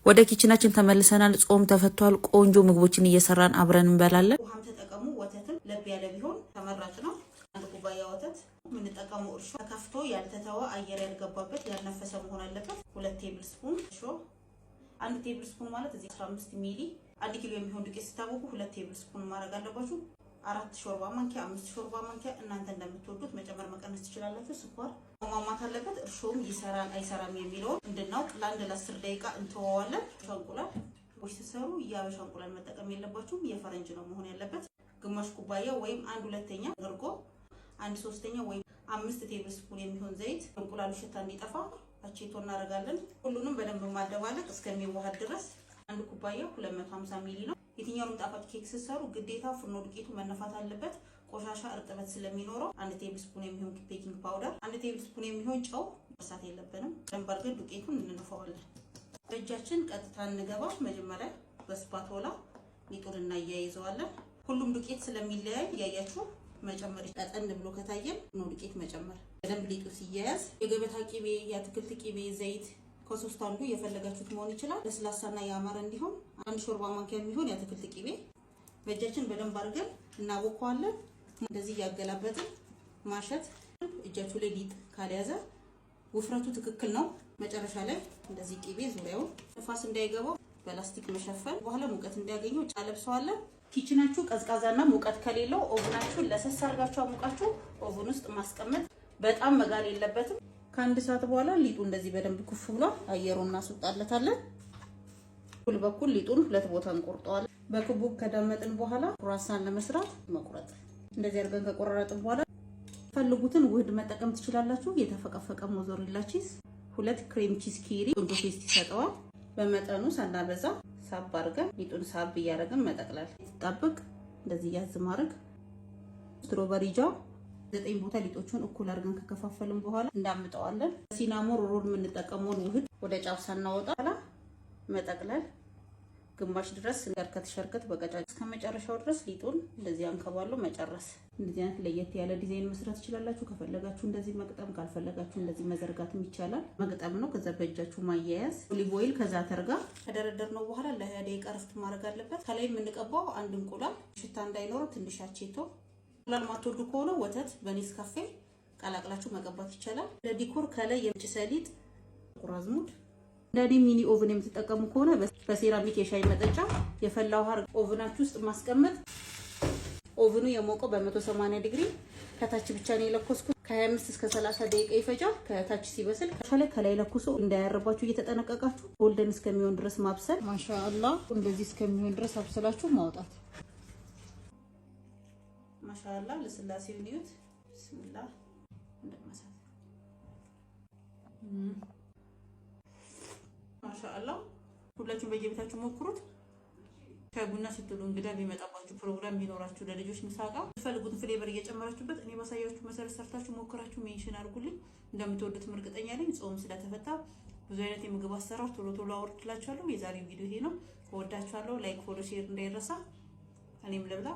ወደ ኪችናችን ተመልሰናል። ጾም ተፈቷል። ቆንጆ ምግቦችን እየሰራን አብረን እንበላለን። ውሃም ተጠቀሙ። ወተትም ለብ ያለ ቢሆን ተመራጭ ነው። አንድ ኩባያ ወተት የምንጠቀመው እርሾ ተከፍቶ ያልተተወ አየር ያልገባበት ያልነፈሰ መሆን አለበት። 2 ቴብል ስፑን እርሾ፣ 1 ቴብል ስፑን ማለት እዚህ 15 ሚሊ 1 ኪሎ የሚሆን ዱቄት ስታቦኩ 2 ቴብል ስፑን ማድረግ አለባችሁ። 4 ሾርባ ማንኪያ 5 ሾርባ ማንኪያ እናንተ እንደምትወዱት መጨመር መቀነስ ትችላላችሁ። ስኳር ማማት አለበት። እርሾም ይሰራል አይሰራም የሚለውን እንድናውቅ ለአንድ ለ10 ደቂቃ እንተዋዋለን። እንቁላል ወይስ ተሰሩ ያበሻ እንቁላል መጠቀም የለባችሁም። የፈረንጅ ነው መሆን ያለበት። ግማሽ ኩባያ ወይም 1/2ኛ እርጎ፣ 1/3ኛ ወይም 5 ቴብል ስፑን የሚሆን ዘይት እንቁላሉ ሽታ እንዲጠፋ አቼቶ እናደርጋለን። ሁሉንም በደንብ ማደባለቅ እስከሚዋሃድ ድረስ። 1 ኩባያ 250 ሚሊ ነው። የትኛውንም ጣፋጭ ኬክ ስትሰሩ ግዴታ ፍርኖ ዱቄቱ መነፋት አለበት። ቆሻሻ እርጥበት ስለሚኖረው 1 ቴብል ስፑን የሚሆን ቤኪንግ ፓውደር፣ 1 ቴብል ስፑን የሚሆን ጨው መርሳት የለብንም። ደንብ አድርገን ዱቄቱን እንነፋዋለን። በእጃችን ቀጥታ እንገባ። መጀመሪያ በስፓቶላ ሊጡን እናያይዘዋለን። ሁሉም ዱቄት ስለሚለያይ ያያችሁ መጨመር ቀጠን ብሎ ከታየን ነው ዱቄት መጨመር። በደንብ ሊጡ ሲያያዝ የገበታ ቂቤ፣ የአትክልት ቂቤ፣ ዘይት ከሶስት አንዱ የፈለጋችሁት መሆን ይችላል። ለስላሳና ያማረ እንዲሆን 1 ሾርባ ማንኪያ የሚሆን የአትክልት ቂቤ በእጃችን በደንብ አድርገን እናቦካዋለን። እንደዚህ ያገላበጥን ማሸት። እጃችሁ ላይ ሊጥ ካልያዘ ውፍረቱ ትክክል ነው። መጨረሻ ላይ እንደዚህ ቂቤ ዙሪያውን ንፋስ እንዳይገባው በላስቲክ መሸፈን። በኋላ ሙቀት እንዲያገኘው ጫለብሰዋለን። ኪችናችሁ ቀዝቃዛና ሙቀት ከሌለው ኦቭናችሁን ለሰስ አድርጋችሁ አሙቃችሁ ኦቭን ውስጥ ማስቀመጥ። በጣም መጋል የለበትም። ከ1 ሰዓት በኋላ ሊጡ እንደዚህ በደንብ ኩፍ ብሏል። አየሩን እናስወጣለታለን። ሁሉ በኩል ሊጡን 2 ቦታ እንቆርጠዋለን። በክቡ ከዳመጥን በኋላ ክሩዋሳን ለመስራት መቁረጥ። እንደዚህ አድርገን ከቆረጥን በኋላ ፈልጉትን ውህድ መጠቀም ትችላላችሁ። የተፈቀፈቀ ሞዞሬላ ቺዝ፣ 2 ክሬም ቺዝ ኪሪ ቆንጆ ቴስት ይሰጠዋል። በመጠኑ ሳናበዛ ሳብ አድርገን ሊጡን ሳብ እያደረግን መጠቅለል። ሲጣበቅ እንደዚህ ያዝ ማድረግ። ስትሮበሪ ጃም 9 ቦታ ሊጦቹን እኩል አድርገን ከከፋፈልን በኋላ እንዳምጠዋለን። ሲናሞን ሮል የምንጠቀመውን ውህድ ወደ ጫፍ ሳናወጣ መጠቅለል። ግማሽ ድረስ ሸርከት በቀጫጭ እስከመጨረሻው ድረስ ሊጡን እንደዚህ አንከባሎ መጨረስ። እንደዚህ አይነት ለየት ያለ ዲዛይን መስራት ትችላላችሁ። ከፈለጋችሁ እንደዚህ መቅጠም፣ ካልፈለጋችሁ እንደዚህ መዘርጋትም ይቻላል። መቅጠም ነው። ከዛ በእጃችሁ ማያያዝ። ኦሊቭ ኦይል ከዛ ተርጋ ከደረደርነው በኋላ ለ20 ደቂቃ ረፍት ማድረግ አለበት። ከላይ የምንቀባው 1 እንቁላል ሽታ እንዳይኖረው ትንሽ አቼቶ። እንቁላል ማትወዱ ከሆነ ወተት በኔስካፌ ቀላቅላችሁ መቀባት ይቻላል። ለዲኮር ከላይ የነጭ ሰሊጥ፣ ጥቁር አዝሙድ። እንደኔ ሚኒ ኦቭን የምትጠቀሙ ከሆነ በሴራሚክ የሻይ መጠጫ የፈላ ውሃ ኦቭናችሁ ውስጥ ማስቀመጥ። ኦቭኑ የሞቀው በ180 ዲግሪ ከታች ብቻ ነው የለኮስኩት። ከ25 እስከ 30 ደቂቃ ይፈጃል። ከታች ሲበስል ከላይ ለኩሶ እንዳያረባችሁ እየተጠነቀቃችሁ ጎልደን እስከሚሆን ድረስ ማብሰል። ማሻአላህ እንደዚህ እስከሚሆን ድረስ አብስላችሁ ማውጣት። ማሻአላህ ለስላሴው ኒውት ቢስሚላህ እንደማሳት ማሻአላህ። ሁላችሁም በየቤታችሁ ሞክሩት። ከቡና ስትሉ እንግዳ ቢመጣባችሁ ፕሮግራም ቢኖራችሁ ለልጆች ምሳቃ ፈልጉትን ፍሌቨር እየጨመራችሁበት እኔ ባሳያችሁ መሰረት ሰርታችሁ ሞክራችሁ ሜንሽን አድርጉልኝ። እንደምትወዱት እርግጠኛ ነኝ። ጾም ስለተፈታ ብዙ አይነት የምግብ አሰራር ቶሎ አወርድላችኋለሁ። የዛሬው ቪዲዮ ይሄ ነው። ወዳችኋለሁ። ላይክ፣ ፎሎ፣ ሼር እንዳይረሳ። እኔም ልብላ።